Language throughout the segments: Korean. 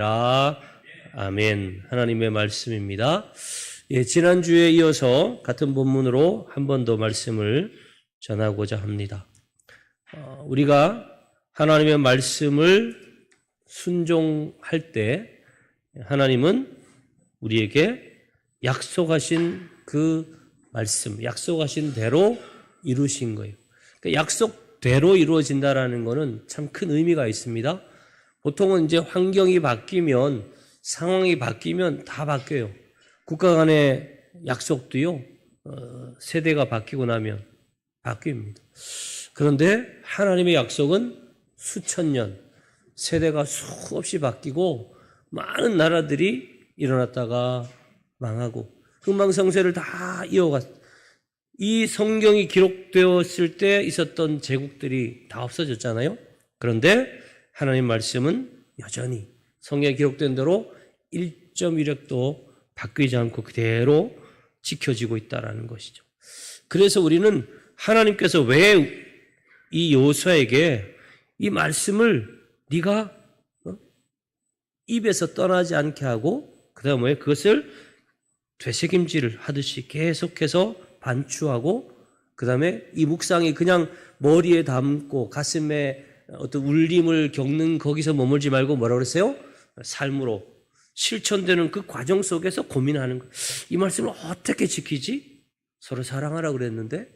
아멘. 하나님의 말씀입니다. 지난주에 이어서 같은 본문으로 한 번 더 말씀을 전하고자 합니다. 우리가 하나님의 말씀을 순종할 때 하나님은 우리에게 약속하신 그 말씀, 약속하신 대로 이루신 거예요. 그러니까 약속대로 이루어진다라는 것은 참 큰 의미가 있습니다. 보통은 이제 환경이 바뀌면, 상황이 바뀌면 다 바뀌어요. 국가 간의 약속도요, 세대가 바뀌고 나면 바뀝니다. 그런데 하나님의 약속은 수천 년, 세대가 수없이 바뀌고 많은 나라들이 일어났다가 망하고 흥망성쇠를 다 이어갔. 이 성경이 기록되었을 때 있었던 제국들이 다 없어졌잖아요. 그런데 하나님 말씀은 여전히 성경에 기록된 대로 1.1획도 바뀌지 않고 그대로 지켜지고 있다는 것이죠. 그래서 우리는 하나님께서 왜 이 여호수아에게 이 말씀을 네가 입에서 떠나지 않게 하고 그 다음에 그것을 되새김질을 하듯이 계속해서 반추하고 그 다음에 이 묵상이 그냥 머리에 담고 가슴에 어떤 울림을 겪는 거기서 머물지 말고 뭐라고 그랬어요? 삶으로 실천되는 그 과정 속에서 고민하는 거예요. 이 말씀을 어떻게 지키지? 서로 사랑하라 그랬는데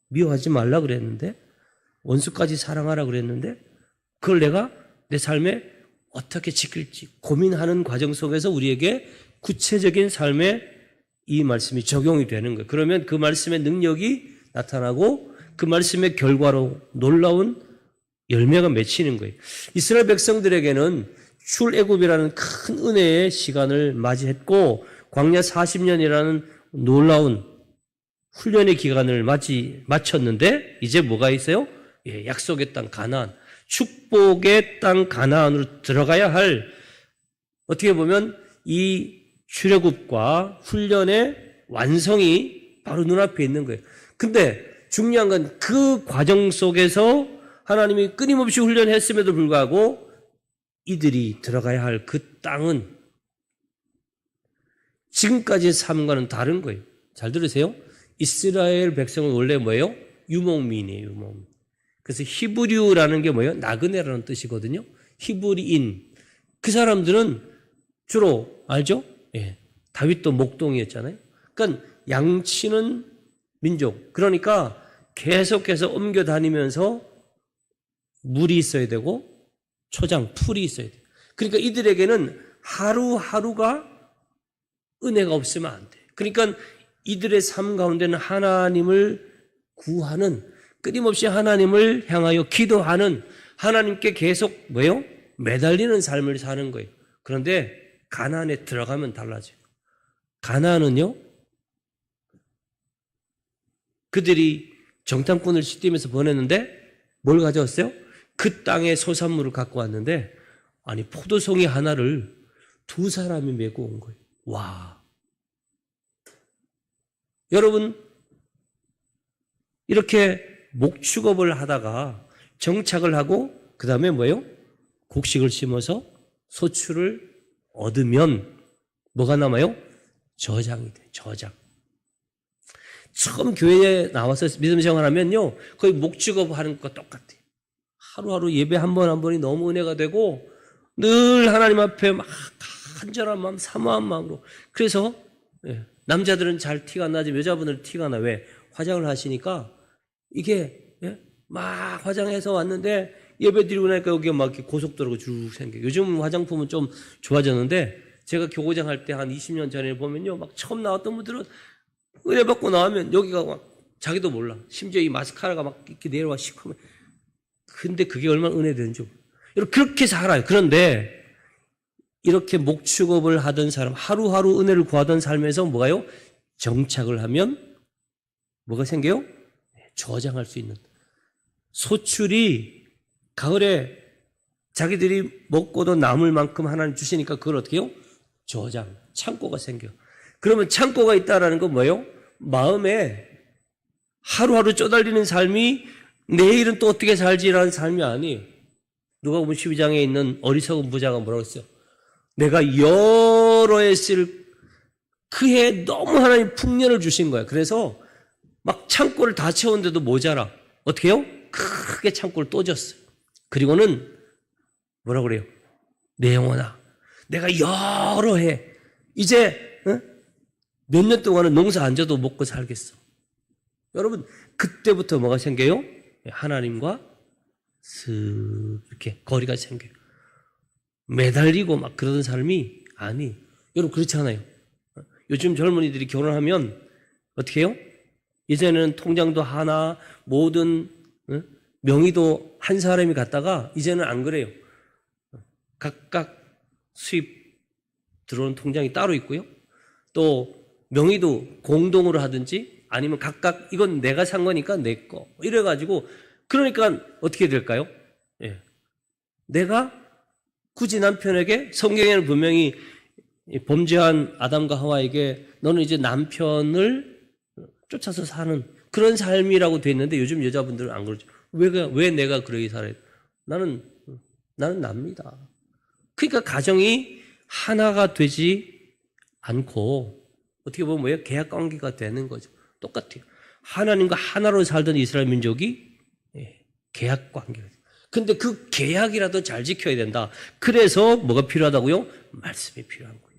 미워하지 말라 그랬는데 원수까지 사랑하라 그랬는데 그걸 내가 내 삶에 어떻게 지킬지 고민하는 과정 속에서 우리에게 구체적인 삶에 이 말씀이 적용이 되는 거예요. 그러면 그 말씀의 능력이 나타나고 그 말씀의 결과로 놀라운 열매가 맺히는 거예요. 이스라엘 백성들에게는 출애굽이라는 큰 은혜의 시간을 맞이했고 광야 40년이라는 놀라운 훈련의 기간을 마쳤는데 이제 뭐가 있어요? 약속의 땅 가나안, 축복의 땅 가나안으로 들어가야 할 어떻게 보면 이 출애굽과 훈련의 완성이 바로 눈앞에 있는 거예요. 근데 중요한 건 그 과정 속에서 하나님이 끊임없이 훈련했음에도 불구하고 이들이 들어가야 할 그 땅은 지금까지의 삶과는 다른 거예요. 잘 들으세요. 이스라엘 백성은 원래 뭐예요? 유목민이에요. 유목민. 그래서 히브리라는 게 뭐예요? 나그네라는 뜻이거든요. 히브리인. 그 사람들은 주로 알죠? 다윗도 목동이었잖아요. 그러니까 양치는 민족. 그러니까 계속해서 옮겨 다니면서 물이 있어야 되고 초장, 풀이 있어야 돼요. 그러니까 이들에게는 하루하루가 은혜가 없으면 안 돼요. 그러니까 이들의 삶 가운데는 하나님을 구하는, 끊임없이 하나님을 향하여 기도하는, 하나님께 계속 뭐예요? 매달리는 삶을 사는 거예요. 그런데 가나안에 들어가면 달라져요. 가나안은요, 그들이 정탐꾼을 시띠면서 보냈는데 뭘 가져왔어요? 그 땅의 소산물을 갖고 왔는데 아니 포도송이 하나를 두 사람이 메고 온 거예요. 와. 여러분 이렇게 목축업을 하다가 정착을 하고 그 다음에 뭐예요? 곡식을 심어서 소출을 얻으면 뭐가 남아요? 저장이 돼요. 저장. 처음 교회에 나와서 믿음 생활하면요 거의 목축업 하는 것과 똑같아요. 하루하루 예배 한 번 한 번이 너무 은혜가 되고 늘 하나님 앞에 막 간절한 마음, 사모한 마음으로. 그래서 남자들은 잘 티가 안 나지 여자분들은 티가 나. 왜? 화장을 하시니까 이게 막 화장해서 왔는데 예배 드리고 나니까 여기가 막 이렇게 고속도로가 쭉 생겨요. 요즘 화장품은 좀 좋아졌는데 제가 교구장 할 때 한 20년 전에 보면요 막 처음 나왔던 분들은 은혜 받고 나오면 여기가 막 자기도 몰라. 심지어 이 마스카라가 막 이렇게 내려와 시커매. 근데 그게 얼마나 은혜되는지. 여러분 그렇게 살아요. 그런데 이렇게 목축업을 하던 사람, 하루하루 은혜를 구하던 삶에서 뭐가요? 정착을 하면 뭐가 생겨요? 저장할 수 있는. 소출이 가을에 자기들이 먹고도 남을 만큼 하나님 주시니까 그걸 어떻게 해요? 저장, 창고가 생겨요. 그러면 창고가 있다라는 건 뭐예요? 마음에 하루하루 쪼달리는 삶이 내일은 또 어떻게 살지라는 삶이 아니에요. 누가복음 12장에 있는 어리석은 부자가 뭐라고 했어요? 내가 여러 해 쓸 그 해에 너무 하나님 풍년을 주신 거야. 그래서 막 창고를 다 채웠는데도 모자라. 어떻게 해요? 크게 창고를 또 졌어요. 그리고는 뭐라고 그래요? 내 영혼아, 내가 여러 해 이제 몇 년 동안은 농사 안 져도 먹고 살겠어. 여러분, 그때부터 뭐가 생겨요? 하나님과 슥 이렇게 거리가 생겨요. 매달리고 막 그러던 삶이 아니. 여러분 그렇지 않아요? 요즘 젊은이들이 결혼하면 어떻게 해요? 예전에는 통장도 하나, 모든 명의도 한 사람이 갖다가 이제는 안 그래요. 각각 수입 들어오는 통장이 따로 있고요. 또 명의도 공동으로 하든지 아니면 각각 이건 내가 산 거니까 내 거 이래가지고 그러니까 어떻게 될까요? 예. 내가 굳이 남편에게 성경에는 분명히 범죄한 아담과 하와에게 너는 이제 남편을 쫓아서 사는 그런 삶이라고 돼 있는데 요즘 여자분들은 안 그러죠. 왜 내가 그러게 살아야 돼? 나는 납니다. 그러니까 가정이 하나가 되지 않고 어떻게 보면 뭐예요? 계약 관계가 되는 거죠. 똑같아요. 하나님과 하나로 살던 이스라엘 민족이 계약 관계가 돼요. 근데 그 계약이라도 잘 지켜야 된다. 그래서 뭐가 필요하다고요? 말씀이 필요한 거예요.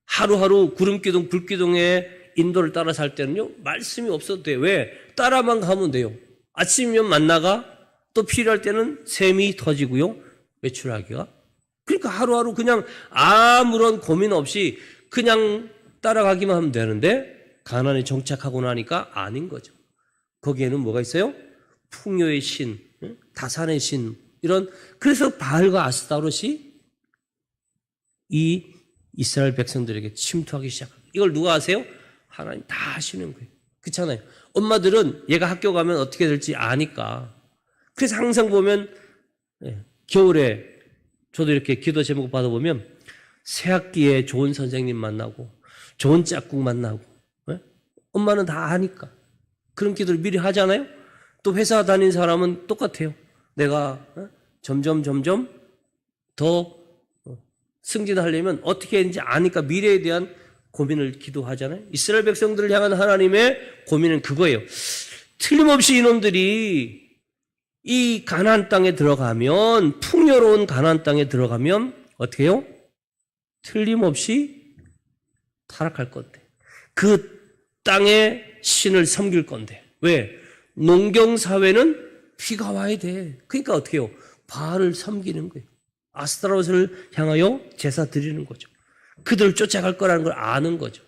하루하루 구름기둥, 불기둥의 인도를 따라 살 때는요, 말씀이 없어도 돼요. 왜? 따라만 가면 돼요. 아침이면 만나가, 또 필요할 때는 샘이 터지고요, 외출하기가. 그러니까 하루하루 그냥 아무런 고민 없이 그냥 따라가기만 하면 되는데, 가나안에 정착하고 나니까 아닌 거죠. 거기에는 뭐가 있어요? 풍요의 신, 다산의 신, 이런, 그래서 바알과 아스타롯이 이 이스라엘 백성들에게 침투하기 시작합니다. 이걸 누가 아세요? 하나님 다 하시는 거예요. 그렇잖아요. 엄마들은 얘가 학교 가면 어떻게 될지 아니까. 그래서 항상 보면 겨울에 저도 이렇게 기도 제목 받아보면 새학기에 좋은 선생님 만나고 좋은 짝꿍 만나고 엄마는 다 아니까. 그런 기도를 미리 하잖아요. 또 회사 다닌 사람은 똑같아요. 내가 점점 더 승진하려면 어떻게 했는지 아니까 미래에 대한 고민을 기도하잖아요. 이스라엘 백성들을 향한 하나님의 고민은 그거예요. 틀림없이 이놈들이 이 가나안 땅에 들어가면, 풍요로운 가나안 땅에 들어가면 어떻게 해요? 틀림없이 타락할 건데, 그 땅의 신을 섬길 건데. 왜? 농경사회는 비가 와야 돼. 그러니까 어떻게 해요? 바알을 섬기는 거예요. 아스타롯을 향하여 제사 드리는 거죠. 그들을 쫓아갈 거라는 걸 아는 거죠.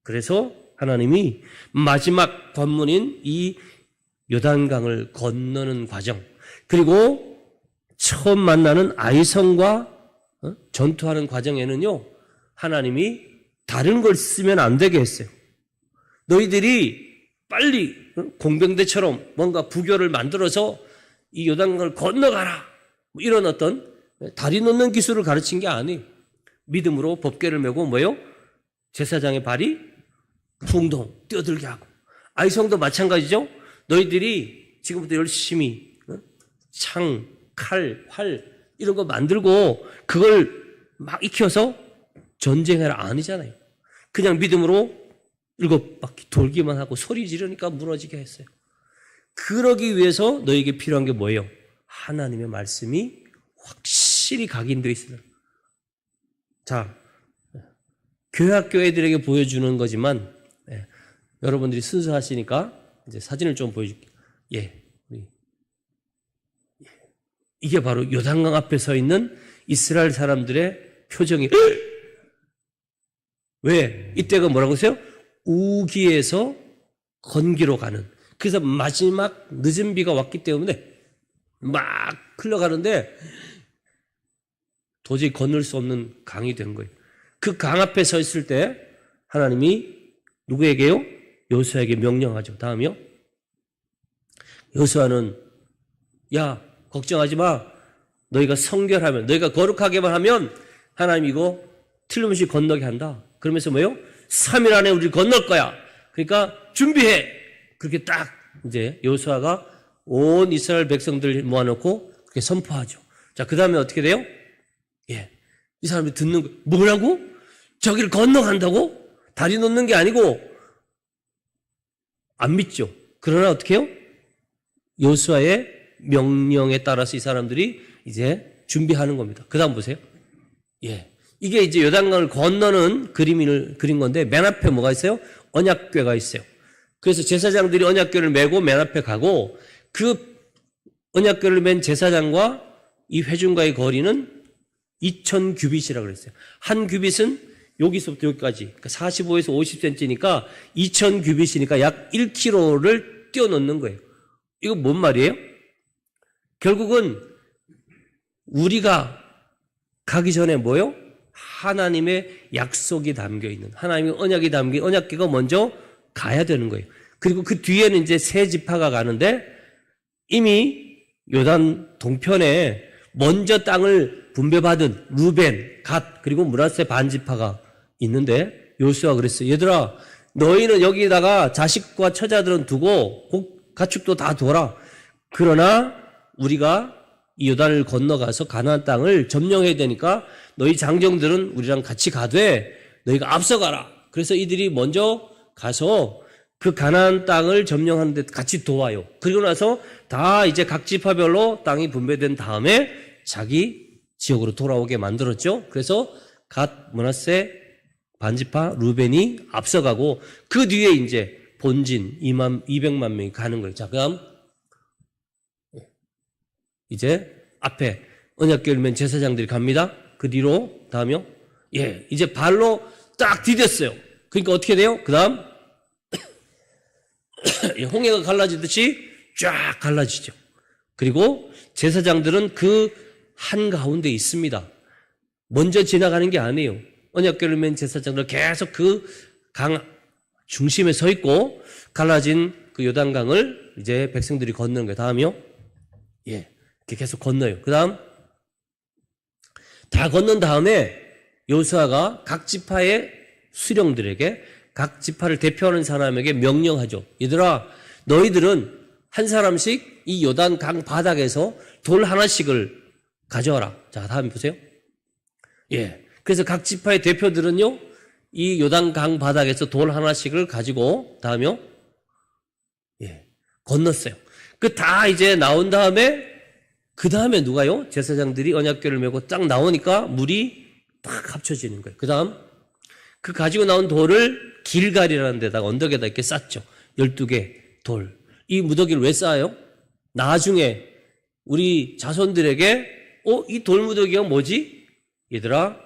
그래서 하나님이 마지막 관문인 이 요단강을 건너는 과정, 그리고 처음 만나는 아이성과 전투하는 과정에는요, 하나님이 다른 걸 쓰면 안 되게 했어요. 너희들이 빨리 공병대처럼 뭔가 부교를 만들어서 이 요단강을 건너가라, 이런 어떤 다리 놓는 기술을 가르친 게 아니에요. 믿음으로 법궤를 메고 뭐예요? 제사장의 발이 붕동 뛰어들게 하고. 아이성도 마찬가지죠. 너희들이 지금부터 열심히 창, 칼, 활 이런 거 만들고 그걸 막 익혀서 전쟁해라 아니잖아요. 그냥 믿음으로 7바퀴 돌기만 하고 소리 지르니까 무너지게 했어요. 그러기 위해서 너에게 필요한 게 뭐예요? 하나님의 말씀이 확실히 각인되어 있어요. 자, 교회학교 애들에게 보여주는 거지만 여러분들이 순수하시니까 이제 사진을 좀 보여줄게요. 이게 바로 요단강 앞에 서 있는 이스라엘 사람들의 표정이 왜? 이때가 뭐라고 했어요? 우기에서 건기로 가는. 그래서 마지막 늦은 비가 왔기 때문에 막 흘러가는데 도저히 건널 수 없는 강이 된 거예요. 그 강 앞에 서 있을 때 하나님이 누구에게요? 여호수아에게 명령하죠. 다음이요. 여호수아는 야, 걱정하지 마. 너희가 성결하면, 너희가 거룩하게만 하면 하나님 이거 틀림없이 건너게 한다. 그러면서 뭐예요? 3일 안에 우리 건널 거야. 그러니까 준비해. 그렇게 딱 이제 여호수아가 온 이스라엘 백성들 모아놓고 그렇게 선포하죠. 자, 그 다음에 어떻게 돼요? 예. 이 사람이 듣는 거, 뭐라고? 저기를 건너간다고? 다리 놓는 게 아니고, 안 믿죠. 그러나 어떻게 해요? 여호수아의 명령에 따라서 이 사람들이 이제 준비하는 겁니다. 그 다음 보세요. 예. 이게 이제 요단강을 건너는 그림을 그린 건데, 맨 앞에 뭐가 있어요? 언약궤가 있어요. 그래서 제사장들이 언약궤를 메고 맨 앞에 가고, 그 언약궤를 맨 제사장과 이 회중과의 거리는 2000규빗이라고 그랬어요. 한 규빗은 여기서부터 여기까지, 그러니까 45에서 50cm니까 2000규빗이니까 약 1km를 뛰어넘는 거예요. 이거 뭔 말이에요? 결국은 우리가 가기 전에 뭐요? 하나님의 약속이 담겨 있는, 하나님의 언약이 담긴 언약궤가 먼저 가야 되는 거예요. 그리고 그 뒤에는 이제 세 지파가 가는데 이미 요단 동편에 먼저 땅을 분배받은 루벤, 갓, 그리고 므낫세 반지파가 있는데 여호수아가 그랬어요. 얘들아, 너희는 여기다가 자식과 처자들은 두고 가축도 다 둬라. 그러나 우리가 이 요단을 건너가서 가나안 땅을 점령해야 되니까 너희 장정들은 우리랑 같이 가되 너희가 앞서가라. 그래서 이들이 먼저 가서 그 가나안 땅을 점령하는 데 같이 도와요. 그리고 나서 다 이제 각 지파별로 땅이 분배된 다음에 자기 지역으로 돌아오게 만들었죠. 그래서 갓, 므낫세, 반지파, 루벤이 앞서가고 그 뒤에 이제 본진 200만 명이 가는 거예요. 자, 그다음 이제 앞에 언약궤를 맨 제사장들이 갑니다. 그 뒤로 다음이요. 예, 이제 발로 딱 디뎠어요. 그러니까 어떻게 돼요? 그다음 홍해가 갈라지듯이 쫙 갈라지죠. 그리고 제사장들은 그 한가운데 있습니다. 먼저 지나가는 게 아니에요. 언약궤를 맨 제사장들 계속 그 강 중심에 서 있고 갈라진 그 요단강을 이제 백성들이 건너는 거예요. 다음이요. 예, 이렇게 계속 건너요. 그 다음 다 건넌 다음에 여호수아가 각 지파의 수령들에게 각 지파를 대표하는 사람에게 명령하죠. 얘들아, 너희들은 한 사람씩 이 요단강 바닥에서 돌 하나씩을 가져와라. 자, 다음 보세요. 예. 그래서 각 지파의 대표들은요, 이 요단강 바닥에서 돌 하나씩을 가지고, 다음이요. 예. 건넜어요. 그 다 이제 나온 다음에, 그 다음에 누가요? 제사장들이 언약궤를 메고 딱 나오니까 물이 딱 합쳐지는 거예요. 그 다음, 그 가지고 나온 돌을 길갈이라는 데다가 언덕에다 이렇게 쌓죠. 12개 돌. 이 무더기를 왜 쌓아요? 나중에 우리 자손들에게 이 돌무더기가 뭐지? 얘들아,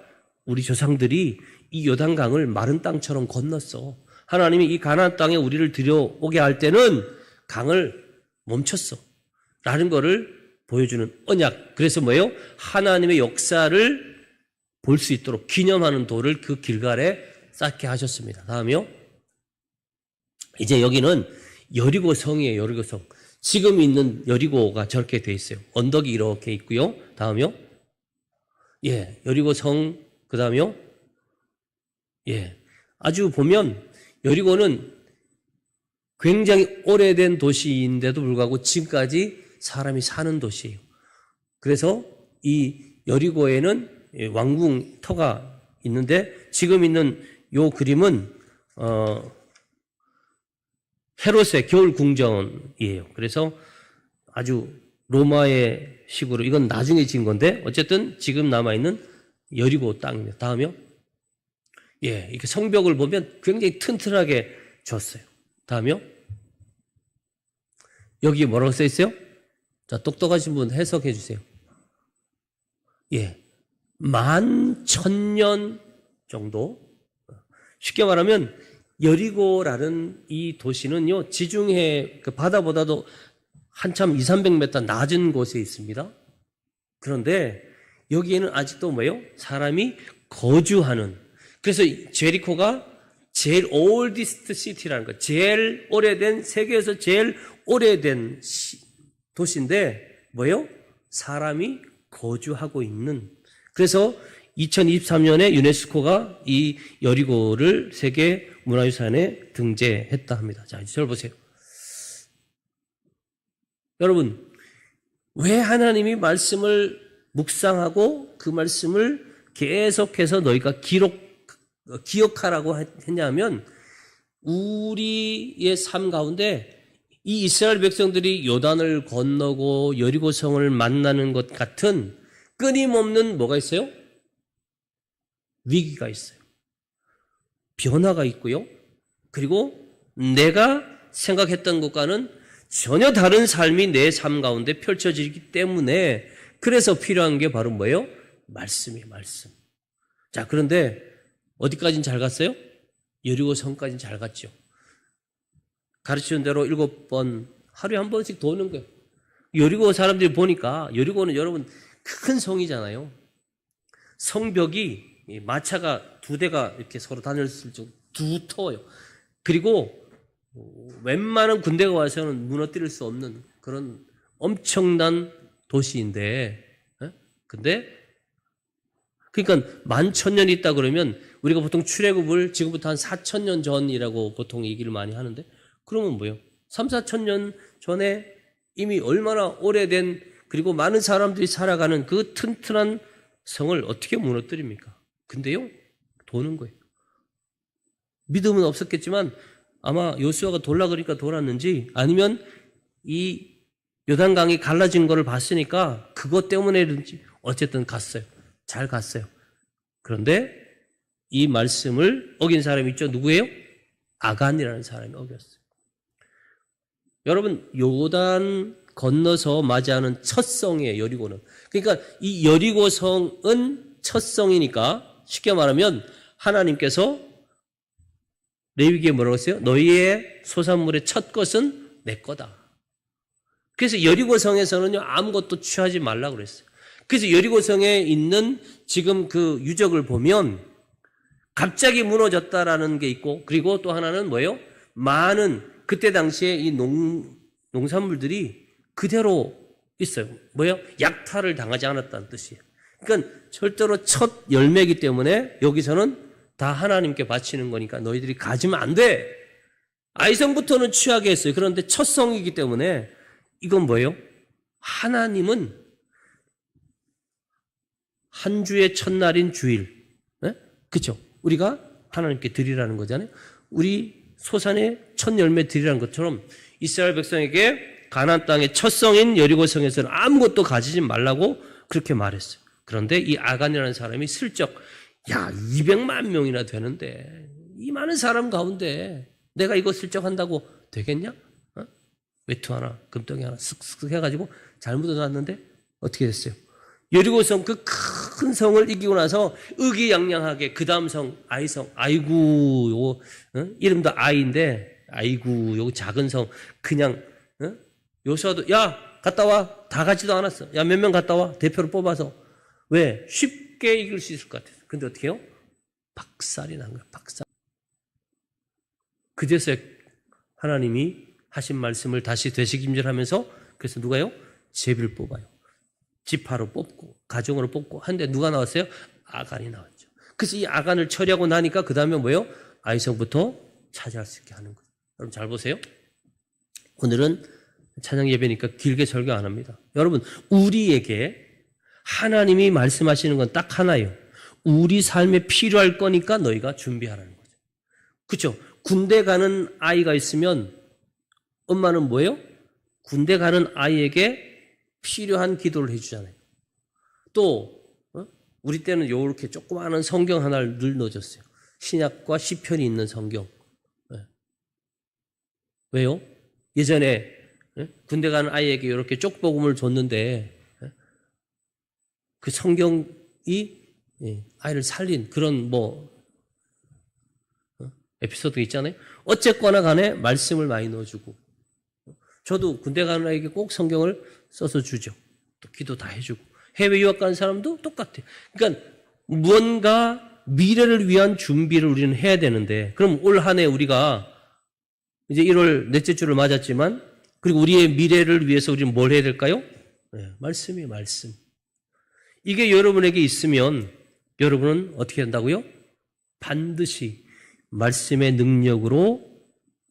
우리 조상들이 이 요단강을 마른 땅처럼 건넜어. 하나님이 이 가나안 땅에 우리를 들여오게 할 때는 강을 멈췄어. 라는 거를 보여주는 언약. 그래서 뭐예요? 하나님의 역사를 볼 수 있도록 기념하는 돌을 그 길갈에 쌓게 하셨습니다. 다음이요. 이제 여기는 여리고 성이에요. 여리고 성. 지금 있는 여리고가 저렇게 돼 있어요. 언덕이 이렇게 있고요. 다음이요. 예, 여리고 성. 그 다음이요. 예, 아주 보면 여리고는 굉장히 오래된 도시인데도 불구하고 지금까지 사람이 사는 도시예요. 그래서 이 여리고에는 왕궁 터가 있는데 지금 있는 요 그림은 헤롯의 겨울 궁전이에요. 그래서 아주 로마의 식으로 이건 나중에 지은 건데 어쨌든 지금 남아 있는 여리고 땅입니다. 다음이요. 예, 이렇게 성벽을 보면 굉장히 튼튼하게 졌어요. 다음이요. 여기 뭐라고 써 있어요? 자, 똑똑하신 분 해석해 주세요. 예, 11,000년 정도. 쉽게 말하면 여리고라는 이 도시는요, 지중해 그 바다보다도 한참 200~300m 낮은 곳에 있습니다. 그런데 여기에는 아직도 뭐예요? 사람이 거주하는. 그래서 제리코가 제일 올디스트 시티라는 거, 제일 오래된, 세계에서 제일 오래된 도시인데 뭐예요? 사람이 거주하고 있는. 그래서 2023년에 유네스코가 이 여리고를 세계 문화유산에 등재했다 합니다. 자, 이제 저를 보세요. 여러분, 왜 하나님이 말씀을 묵상하고 그 말씀을 계속해서 너희가 기억하라고 했냐면 우리의 삶 가운데 이 이스라엘 백성들이 요단을 건너고 여리고성을 만나는 것 같은 끊임없는 뭐가 있어요? 위기가 있어요. 변화가 있고요. 그리고 내가 생각했던 것과는 전혀 다른 삶이 내 삶 가운데 펼쳐지기 때문에 그래서 필요한 게 바로 뭐예요? 말씀이에요. 말씀. 자, 그런데 어디까지는 잘 갔어요? 여리고성까지는 잘 갔죠. 가르치는 대로 7번 하루에 한 번씩 도는 거예요. 여리고 사람들이 보니까 여리고는 여러분 큰 성이잖아요. 성벽이 마차가 2대가 이렇게 서로 다녔을 정도 두터워요. 그리고 웬만한 군대가 와서는 무너뜨릴 수 없는 그런 엄청난 도시인데, 근데 그러니까 11,000년이 있다 그러면 우리가 보통 출애굽을 지금부터 한 4,000년 전이라고 보통 얘기를 많이 하는데, 그러면 뭐예요? 3, 4,000년 전에 이미 얼마나 오래된 그리고 많은 사람들이 살아가는 그 튼튼한 성을 어떻게 무너뜨립니까? 근데요, 도는 거예요. 믿음은 없었겠지만 아마 요수아가 돌라 그러니까 돌았는지 아니면 이 요단강이 갈라진 거를 봤으니까 그것 때문에든지 어쨌든 갔어요. 잘 갔어요. 그런데 이 말씀을 어긴 사람이 있죠. 누구예요? 아간이라는 사람이 어겼어요. 여러분, 요단 건너서 맞이하는 첫 성이에요. 여리고는. 그러니까 이 여리고성은 첫 성이니까 쉽게 말하면 하나님께서 레위기에 뭐라고 했어요? 너희의 소산물의 첫 것은 내 거다. 그래서 여리고성에서는요, 아무것도 취하지 말라고 그랬어요. 그래서 여리고성에 있는 지금 그 유적을 보면 갑자기 무너졌다라는 게 있고, 그리고 또 하나는 뭐예요? 많은 그때 당시에 이 농산물들이 그대로 있어요. 뭐예요? 약탈을 당하지 않았다는 뜻이에요. 그러니까 절대로 첫 열매이기 때문에 여기서는 다 하나님께 바치는 거니까 너희들이 가지면 안 돼. 아이성부터는 취하게 했어요. 그런데 첫 성이기 때문에 이건 뭐예요? 하나님은 한 주의 첫날인 주일, 네? 그렇죠? 우리가 하나님께 드리라는 거잖아요. 우리 소산의 첫 열매 드리라는 것처럼 이스라엘 백성에게 가나안 땅의 첫 성인 여리고성에서는 아무것도 가지지 말라고 그렇게 말했어요. 그런데 이 아간이라는 사람이 슬쩍 200만 명이나 되는데 이 많은 사람 가운데 내가 이거 슬쩍 한다고 되겠냐? 외투 하나, 금덩이 하나 쓱쓱 해가지고 잘 묻어놨는데 어떻게 됐어요? 여리고성 그 큰 성을 이기고 나서 의기양양하게 그 다음 성 아이성, 아이구 요거 이름도 아이인데 아이구 요거 작은 성 그냥 요수아도 야 갔다 와 다 가지도 않았어. 야 몇 명 갔다 와 대표를 뽑아서 왜 쉽게 이길 수 있을 것 같아요. 근데 어떻게 해요? 박살이 난 거예요. 박살. 그제서야 하나님이 하신 말씀을 다시 되새김질하면서 그래서 누가요? 제비를 뽑아요. 지파로 뽑고 가정으로 뽑고 한데 누가 나왔어요? 아간이 나왔죠. 그래서 이 아간을 처리하고 나니까 그 다음에 뭐예요? 아이성부터 차지할 수 있게 하는 거예요. 여러분 잘 보세요. 오늘은 찬양 예배니까 길게 설교 안 합니다. 여러분 우리에게 하나님이 말씀하시는 건 딱 하나예요. 우리 삶에 필요할 거니까 너희가 준비하라는 거죠. 그렇죠? 군대 가는 아이가 있으면 엄마는 뭐예요? 군대 가는 아이에게 필요한 기도를 해주잖아요. 또 우리 때는 이렇게 조그마한 성경 하나를 늘 넣어줬어요. 신약과 시편이 있는 성경. 왜요? 예전에 군대 가는 아이에게 이렇게 쪽복음을 줬는데 그 성경이 아이를 살린 그런 에피소드 있잖아요. 어쨌거나 간에 말씀을 많이 넣어주고 저도 군대 가는 아이에게 꼭 성경을 써서 주죠. 또 기도 다 해주고 해외 유학 가는 사람도 똑같아요. 그러니까 무언가 미래를 위한 준비를 우리는 해야 되는데 그럼 올 한 해 우리가 이제 1월 넷째 주를 맞았지만 그리고 우리의 미래를 위해서 우리는 뭘 해야 될까요? 말씀이에요. 말씀. 이게 여러분에게 있으면 여러분은 어떻게 한다고요? 반드시 말씀의 능력으로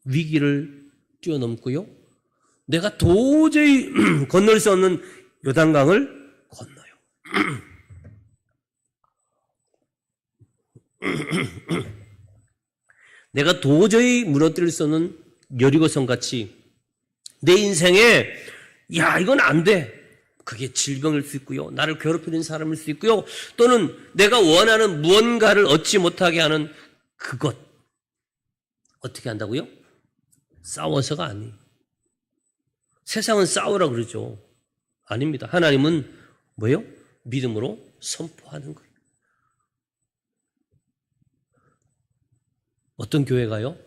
위기를 뛰어넘고요. 내가 도저히 건널 수 없는 요단강을 건너요. 내가 도저히 무너뜨릴 수 없는 여리고성 같이 내 인생에 야 이건 안 돼. 그게 질병일 수 있고요. 나를 괴롭히는 사람일 수 있고요. 또는 내가 원하는 무언가를 얻지 못하게 하는 그것. 어떻게 한다고요? 싸워서가 아니에요. 세상은 싸우라 그러죠. 아닙니다. 하나님은 뭐예요? 믿음으로 선포하는 거예요. 어떤 교회가요?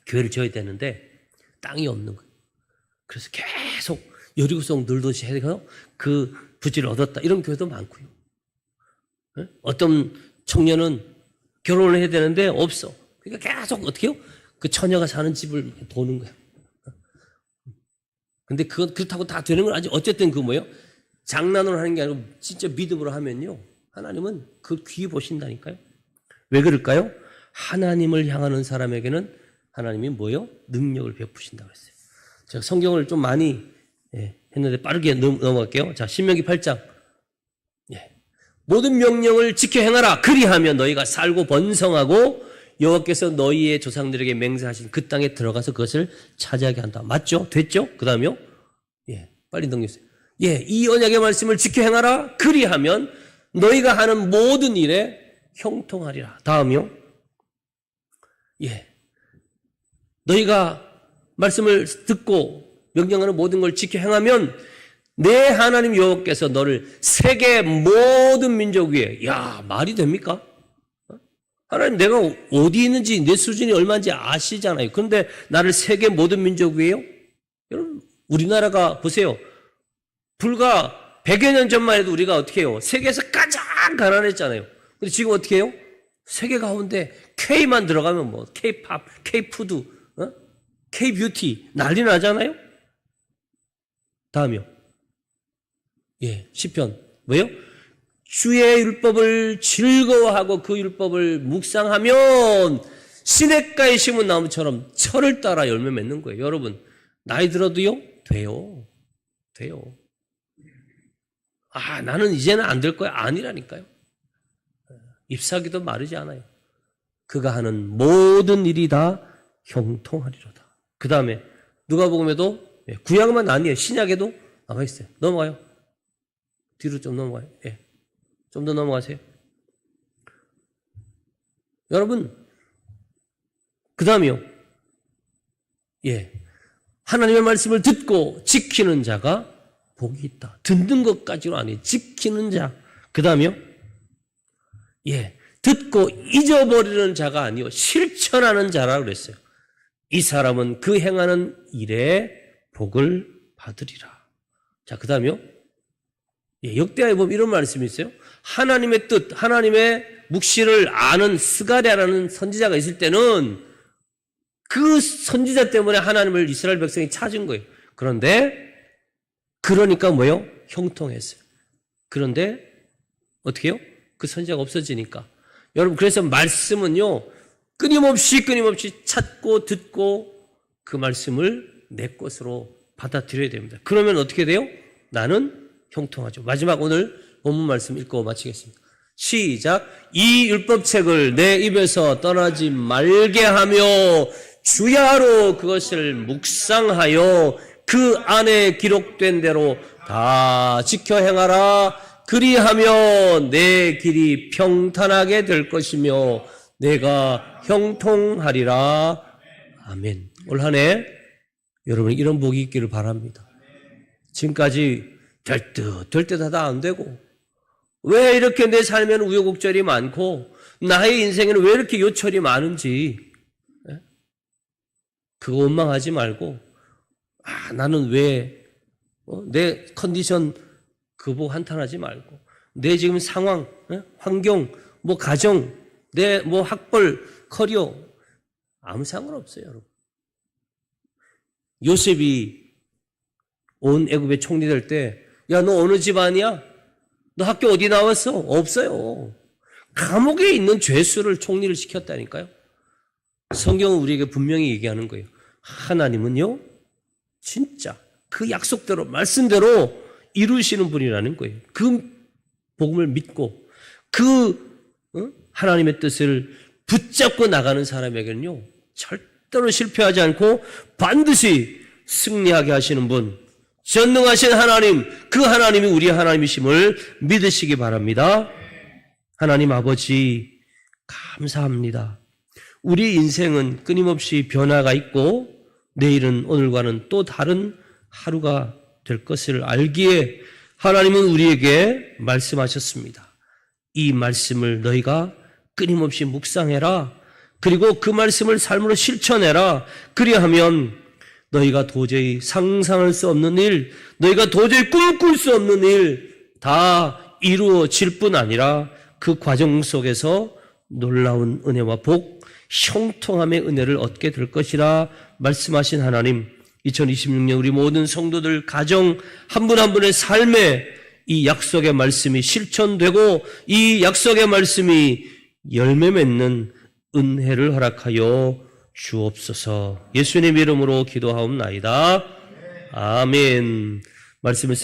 교회를 지어야 되는데 땅이 없는 거예요. 그래서 계속 여리고성 늘듯이 해서 그 부지를 얻었다. 이런 교회도 많고요. 어떤 청년은 결혼을 해야 되는데 없어. 그러니까 계속 어떻게 해요? 그 처녀가 사는 집을 도는 거예요. 근데 그렇다고 다 되는 건 아니지. 어쨌든 그 뭐예요? 장난으로 하는 게 아니고 진짜 믿음으로 하면요. 하나님은 그 귀 보신다니까요. 왜 그럴까요? 하나님을 향하는 사람에게는 하나님이 뭐예요? 능력을 베푸신다고 했어요. 제가 성경을 좀 많이 했는데 빠르게 넘어갈게요. 자, 신명기 8장. 모든 명령을 지켜 행하라. 그리하면 너희가 살고 번성하고 여호와께서 너희의 조상들에게 맹세하신 그 땅에 들어가서 그것을 차지하게 한다. 맞죠? 됐죠? 그 다음에요. 빨리 넘기세요. 이 언약의 말씀을 지켜 행하라. 그리하면 너희가 하는 모든 일에 형통하리라. 다음이요. 너희가 말씀을 듣고 명령하는 모든 걸 지켜 행하면 내 하나님 여호와께서 너를 세계 모든 민족 위에 말이 됩니까? 하나님 내가 어디 있는지 내 수준이 얼마인지 아시잖아요. 그런데 나를 세계 모든 민족 위에요? 여러분 우리나라가 보세요. 불과 100여 년 전만 해도 우리가 어떻게 해요? 세계에서 가장 가난했잖아요. 근데 지금 어떻게 해요? 세계 가운데 K만 들어가면 뭐 K-팝, K-푸드, K-뷰티 난리 나잖아요. 다음이요. 시편 뭐예요? 주의 율법을 즐거워하고 그 율법을 묵상하면 시냇가에 심은 나무처럼 철을 따라 열매 맺는 거예요. 여러분 나이 들어도요? 돼요. 나는 이제는 안 될 거야. 아니라니까요. 잎사귀도 마르지 않아요. 그가 하는 모든 일이 다 형통하리로다. 그 다음에 누가복음에도 구약만 아니에요. 신약에도 남아 있어요. 넘어가요. 뒤로 좀 넘어가요. 좀 더 넘어가세요. 여러분, 그 다음이요. 하나님의 말씀을 듣고 지키는 자가 복이 있다. 듣는 것까지는 아니에요. 지키는 자. 그 다음이요. 듣고 잊어버리는 자가 아니요. 실천하는 자라고 그랬어요. 이 사람은 그 행하는 일에 복을 받으리라. 자, 그 다음이요. 역대하에 보면 이런 말씀이 있어요. 하나님의 뜻, 하나님의 묵시를 아는 스가랴라는 선지자가 있을 때는 그 선지자 때문에 하나님을 이스라엘 백성이 찾은 거예요. 그러니까 뭐예요? 형통했어요. 그런데 어떻게 해요? 그 선지자가 없어지니까. 여러분 그래서 말씀은요. 끊임없이 찾고 듣고 그 말씀을 내 것으로 받아들여야 됩니다. 그러면 어떻게 돼요? 나는 형통하죠. 마지막 오늘 본문 말씀 읽고 마치겠습니다. 시작. 이 율법책을 내 입에서 떠나지 말게 하며 주야로 그것을 묵상하여 그 안에 기록된 대로 다 지켜 행하라. 그리하면 내 길이 평탄하게 될 것이며 내가 형통하리라. 아멘. 올 한 해 여러분이 이런 복이 있기를 바랍니다. 지금까지 될 듯 하다 안 되고 왜 이렇게 내 삶에는 우여곡절이 많고 나의 인생에는 왜 이렇게 요철이 많은지 그거 원망하지 말고 나는 왜 내 컨디션 그거 한탄하지 말고 내 지금 상황, 환경, 가정, 내 학벌, 커리어 아무 상관없어요, 여러분. 요셉이 온 애굽의 총리 될 때 야, 너 어느 집안이야? 너 학교 어디 나왔어? 없어요. 감옥에 있는 죄수를 총리를 시켰다니까요. 성경은 우리에게 분명히 얘기하는 거예요. 하나님은요, 진짜 그 약속대로, 말씀대로 이루시는 분이라는 거예요. 그 복음을 믿고 하나님의 뜻을 붙잡고 나가는 사람에게는요, 절대로 실패하지 않고 반드시 승리하게 하시는 분, 전능하신 하나님, 그 하나님이 우리의 하나님이심을 믿으시기 바랍니다. 하나님 아버지, 감사합니다. 우리 인생은 끊임없이 변화가 있고 내일은 오늘과는 또 다른 하루가 될 것을 알기에 하나님은 우리에게 말씀하셨습니다. 이 말씀을 너희가 끊임없이 묵상해라. 그리고 그 말씀을 삶으로 실천해라. 그리하면 너희가 도저히 상상할 수 없는 일, 너희가 도저히 꿈꿀 수 없는 일 다 이루어질 뿐 아니라 그 과정 속에서 놀라운 은혜와 복, 형통함의 은혜를 얻게 될 것이라 말씀하신 하나님, 2026년 우리 모든 성도들 가정 한 분 한 분의 삶에 이 약속의 말씀이 실천되고 이 약속의 말씀이 열매 맺는 은혜를 허락하여 주옵소서. 예수님 이름으로 기도하옵나이다. 아멘. 말씀을